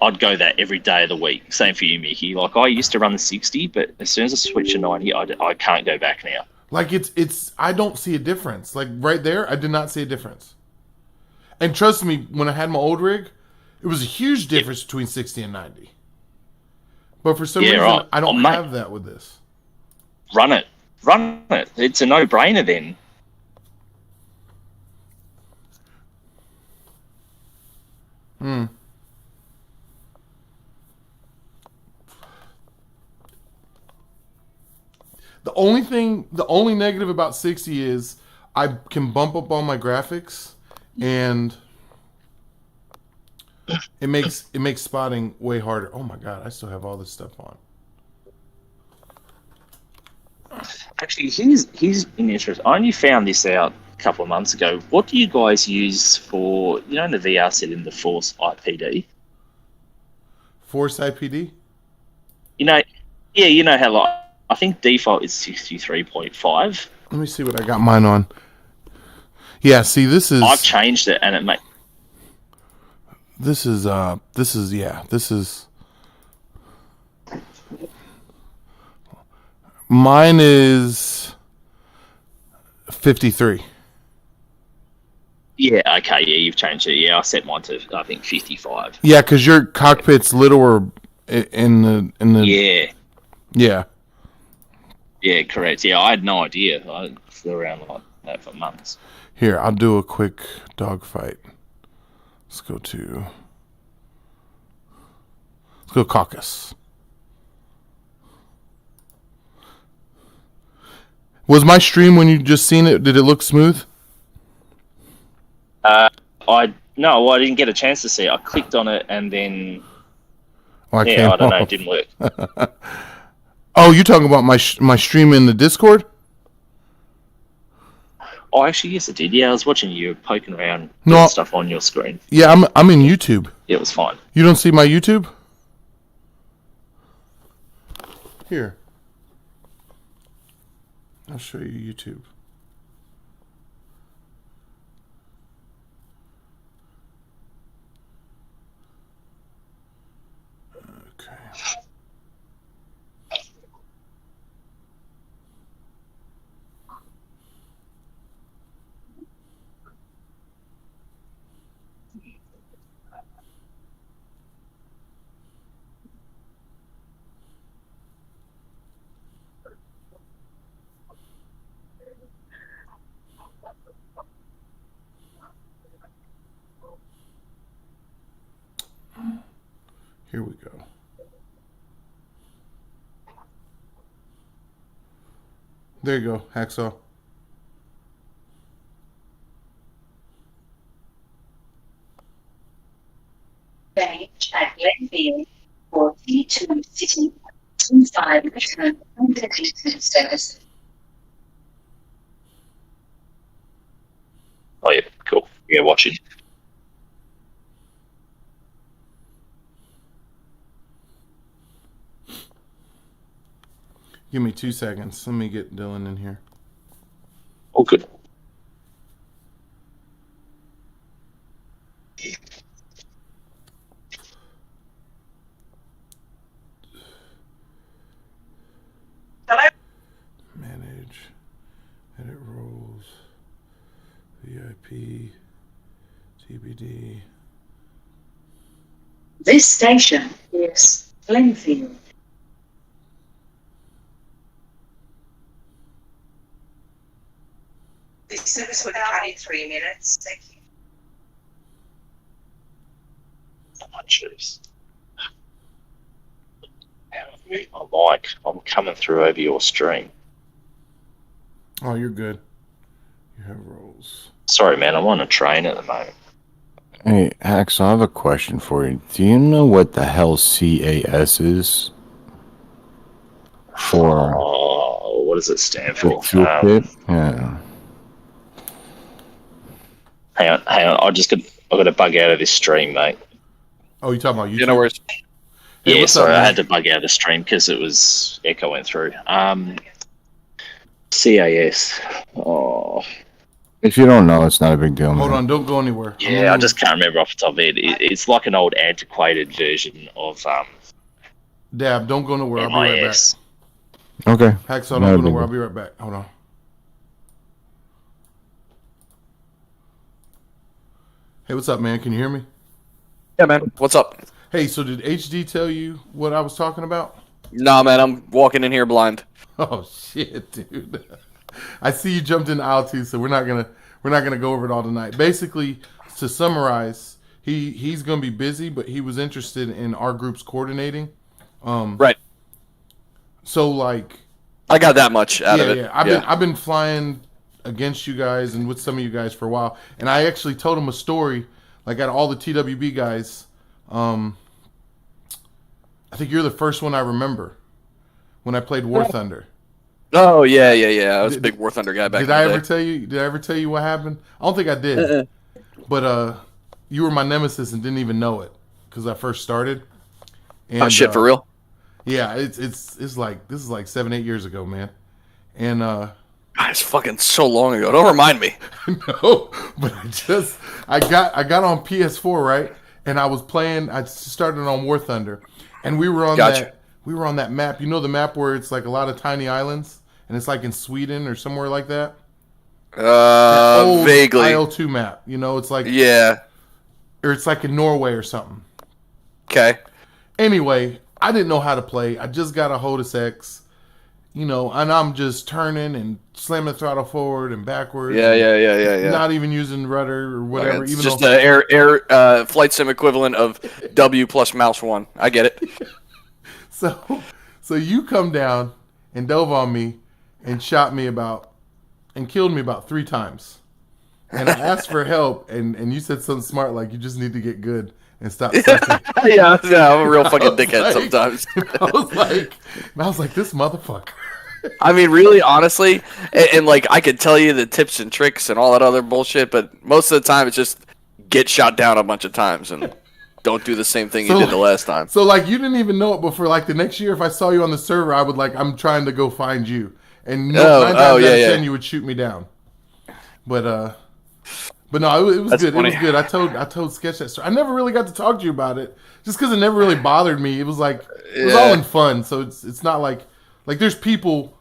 I'd go that every day of the week. Same for you, Mickey. Like I used to run the 60, but as soon as I switch to 90, I can't go back now. Like it's I don't see a difference. Like right there, I did not see a difference. And trust me, when I had my old rig, it was a huge difference between 60 and 90. But for some Yeah, reason, right. I don't Oh, mate. have that with this. Run it. It's a no-brainer then. The only negative about 60 is I can bump up all my graphics, and it makes spotting way harder. Oh my god, I still have all this stuff on. Actually, here's an interest. I only found this out a couple of months ago. What do you guys use for, in the VR setting, the Force IPD? Force IPD? Yeah, how like, I think default is 63.5. Let me see what I got mine on. Yeah, see, this is... I've changed it, and it This is... Mine is 53. Yeah, okay, yeah, you've changed it. Yeah, I set mine to, I think, 55. Yeah, because your cockpit's littler in the... Yeah. Yeah. Yeah, correct. Yeah, I had no idea. I flew around like that for months. Here, I'll do a quick dogfight. Let's go caucus. Was my stream when you just seen it? Did it look smooth? I didn't get a chance to see it. I clicked on it and then I don't know, it didn't work. Oh, you talking about my stream in the Discord? Oh, actually, yes, it did. Yeah, I was watching you poking around doing stuff on your screen. Yeah, I'm in YouTube. Yeah, it was fine. You don't see my YouTube? Here. I'll show you YouTube. Okay. Here we go. There you go, Hacksaw. Range at Glenfield for T2 City 25 return under distance service. Oh, yeah, cool. Yeah, watch it. Give me 2 seconds. Let me get Dylan in here. All good. Manage. Edit roles. VIP. TBD. This station is Glenfield. This service would cut in 3 minutes. Thank you. Oh, jeez. I'm I'm coming through over your stream. Oh, you're good. You have roles. Sorry, man, I'm on a train at the moment. Hey, Hax, I have a question for you. Do you know what the hell CAS is? For what does it stand for? fuel kit? Yeah. Hang on. I've got to bug out of this stream, mate. Oh, you talking about YouTube? You know where? Hey, Yeah, what's sorry, up, man? I had to bug out of the stream because it was echoing through. CAS. Oh, If you don't know, it's not a big deal. Hold man. on, don't go anywhere. yeah, I just can't remember off the top of it. It's like an old antiquated version of Dab, don't go nowhere. I'll be right back. MIS. Okay. Hacksaw, Not a don't go big nowhere. I'll deal. be right back. Hold on. Hey, what's up, man? Can you hear me? Yeah, man. What's up? Hey, so did HD tell you what I was talking about? Nah, man. I'm walking in here blind. Oh shit, dude! I see you jumped into IL-2, so we're not gonna go over it all tonight. Basically, to summarize, he's gonna be busy, but he was interested in our group's coordinating. Right. So like, I got that much out of it. Yeah, I've been flying against you guys and with some of you guys for a while, and I actually told him a story. Like, out of all the TWB guys, I think you're the first one I remember when I played War Thunder. Oh yeah. I was a big War Thunder guy back. Did I ever tell you? Did I ever tell you what happened? I don't think I did. But you were my nemesis and didn't even know it because I first started. And, Oh shit, for real? Yeah, it's like this is like 7-8 years ago, man. And It's fucking so long ago. Don't remind me. No, but I got on PS4, right? And I was playing. I started on War Thunder, and we were on that map. You know the map where it's like a lot of tiny islands, and it's like in Sweden or somewhere like that. Old Vaguely. IL-2 map. You know, it's like or it's like in Norway or something. Okay. Anyway, I didn't know how to play. I just got a Hodis X, you know, and I'm just turning and slamming the throttle forward and backwards. Yeah. Not even using rudder or whatever. It's just the air flight sim equivalent of W plus mouse 1. I get it. So you come down and dove on me and shot me and killed me about 3 times. And I asked for help, and you said something smart like, you just need to get good and stop sucking. yeah, I'm a real fucking dickhead sometimes. I was like, this motherfucker. I mean, really, honestly, and like, I could tell you the tips and tricks and all that other bullshit, but most of the time it's just get shot down a bunch of times and don't do the same thing you did the last time. So, like, you didn't even know it before, like, the next year, if I saw you on the server, I would, like, I'm trying to go find you. And 9 times out of 10, you would shoot me down. But no, it was good. Funny. It was good. I told Sketch that story. I never really got to talk to you about it, just because it never really bothered me. It was like, it was all in fun. So it's not like there's people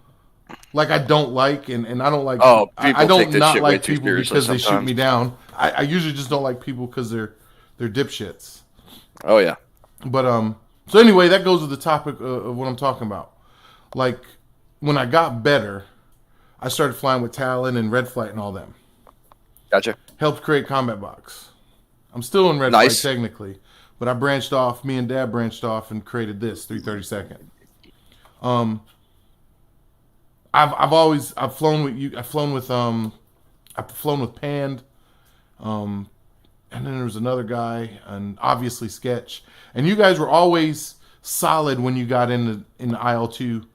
like I don't like, and I don't like. Oh, I don't not like people because they shoot me down. I usually just don't like people because they're dipshits. Oh yeah. But so anyway, that goes to the topic of what I'm talking about. Like, when I got better, I started flying with Talon and Red Flight and all them. Gotcha. Helped create Combat Box. I'm still in Red Flight technically, but I branched off. Me and Dad branched off and created this 332nd. I've flown with you. I've flown with Pand. And then there was another guy, and obviously Sketch. And you guys were always solid when you got in the IL-2,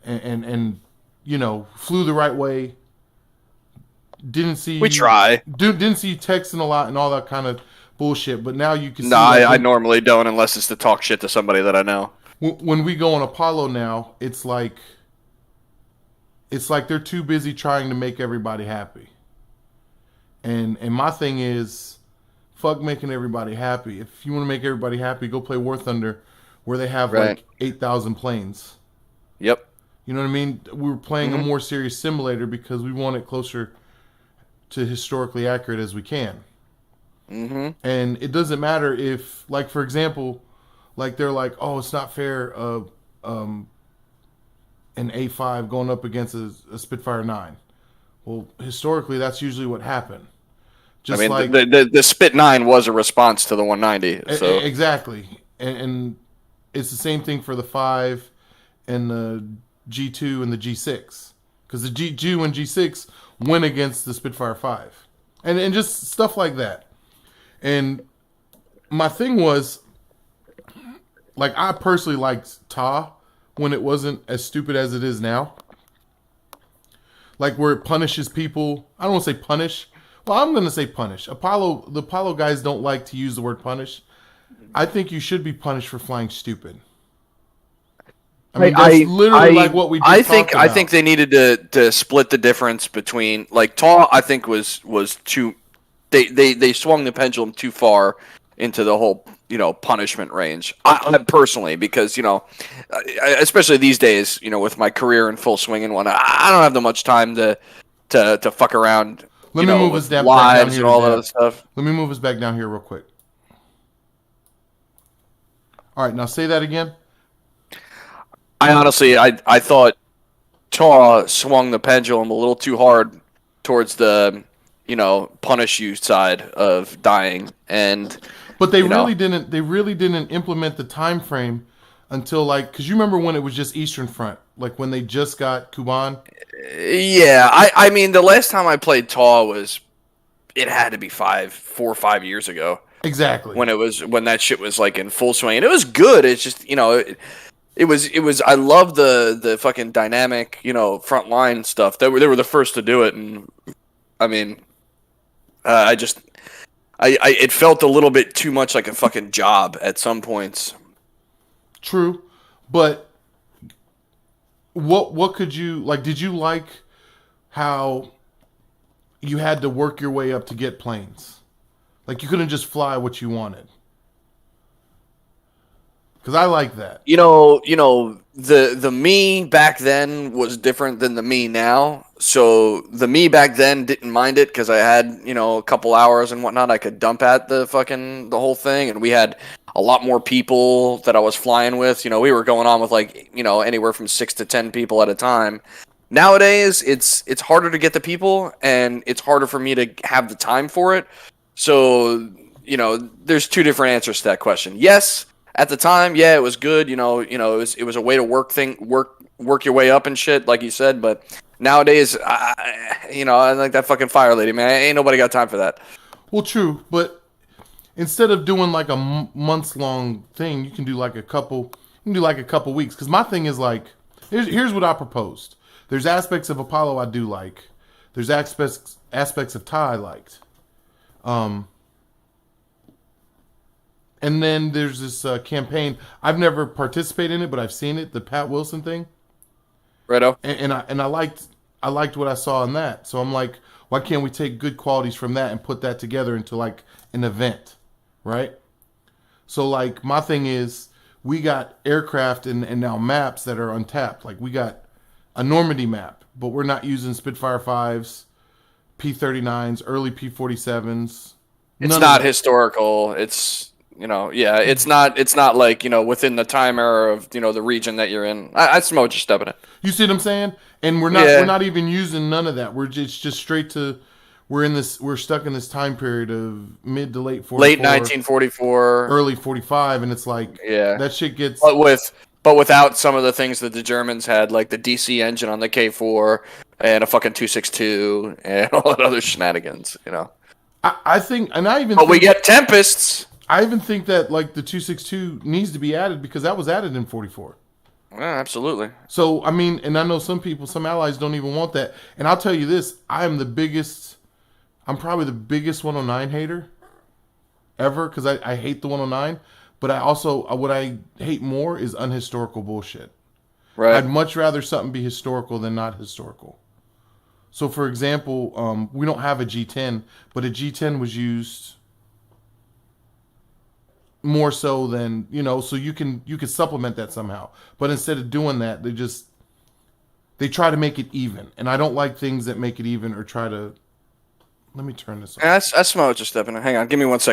and you know, flew the right way. Didn't see we try. Didn't see you texting a lot and all that kind of bullshit. But now you can. No, I normally don't unless it's to talk shit to somebody that I know. When we go on Apollo now, it's like they're too busy trying to make everybody happy. And my thing is, fuck making everybody happy. If you want to make everybody happy, go play War Thunder, where they have like 8,000 planes. Yep. You know what I mean? We were playing a more serious simulator because we want it closer to historically accurate as we can. Mm-hmm. And it doesn't matter if, like, for example, like they're like, oh, it's not fair an A5 going up against a Spitfire 9. Well, historically, that's usually what happened. Just I mean, like, the Spit 9 was a response to the 190. So. Exactly. And it's the same thing for the 5 and the G2 and the G6. Because the G2 and G6 went against the Spitfire 5. And just stuff like that. And my thing was, like, I personally liked TA when it wasn't as stupid as it is now. Like, where it punishes people. I don't want to say punish. Well, I'm going to say punish. The Apollo guys don't like to use the word punish. I think you should be punished for flying stupid. I mean, that's literally like what we just talked about. I think they needed to split the difference between, like, TA, I think was too... They swung the pendulum too far into the whole, you know, punishment range. I personally, because, you know, especially these days, you know, with my career in full swing and whatnot, I don't have that much time to fuck around. Let me move us back down here and all that other stuff. Let me move us back down here real quick. All right, now say that again. I honestly, I thought TA swung the pendulum a little too hard towards the, you know, punish you side of dying, but they really didn't. They really didn't implement the time frame until, like, because you remember when it was just Eastern Front, like when they just got Kuban. Yeah, I mean, the last time I played TA it had to be 4 or 5 years ago. Exactly. When that shit was like in full swing, and it was good. It's just, you know, it was. I love the fucking dynamic, you know, front line stuff. They were the first to do it, and I mean. It felt a little bit too much like a fucking job at some points. True, but what could you like? Did you like how you had to work your way up to get planes. Like you couldn't just fly what you wanted. Because I like that. You know, the me back then was different than the me now. So the me back then didn't mind it because I had, a couple hours and whatnot. I could dump at the whole thing, and we had a lot more people that I was flying with. We were going on with anywhere from 6 to 10 people at a time. Nowadays, it's harder to get the people, and it's harder for me to have the time for it. So, there's two different answers to that question. Yes. At the time, yeah, it was good. It was a way to work your way up and shit, like you said. But nowadays, I like that fucking fire lady, man. Ain't nobody got time for that. Well, true, but instead of doing like a months long thing, you can do like a couple. You can do like a couple weeks. Because my thing is like, here's what I proposed. There's aspects of Apollo I do like. There's aspects of Ty I liked. And then there's this campaign. I've never participated in it, but I've seen it. The Pat Wilson thing. Righto. And I liked what I saw in that. So I'm like, why can't we take good qualities from that and put that together into like an event, right? So like my thing is, we got aircraft and now maps that are untapped. Like we got a Normandy map, but we're not using Spitfire 5s, P-39s, early P-47s. It's not historical. It's it's not like, within the time era of, the region that you're in. I smell what you're stepping at. You see what I'm saying? And we're not even using none of that. We're just straight to, we're stuck in this time period of mid to late 44. Late 1944. Early 45, and it's like, that shit gets... But without some of the things that the Germans had, like the DC engine on the K4 and a fucking 262 and all that other shenanigans, I think, and I even... But we get Tempests! I even think that like the 262 needs to be added because that was added in 44. Yeah, absolutely. So, I mean, and I know some allies don't even want that. And I'll tell you this, I'm probably the biggest 109 hater ever because I hate the 109. But I also, what I hate more is unhistorical bullshit. Right. I'd much rather something be historical than not historical. So, for example, we don't have a G10, but a G10 was used... more so than, so you can supplement that somehow. But instead of doing that, they try to make it even. And I don't like things that make it even or try to... Let me turn this off. I smell what you're stepping in. Hang on, give me 1 second.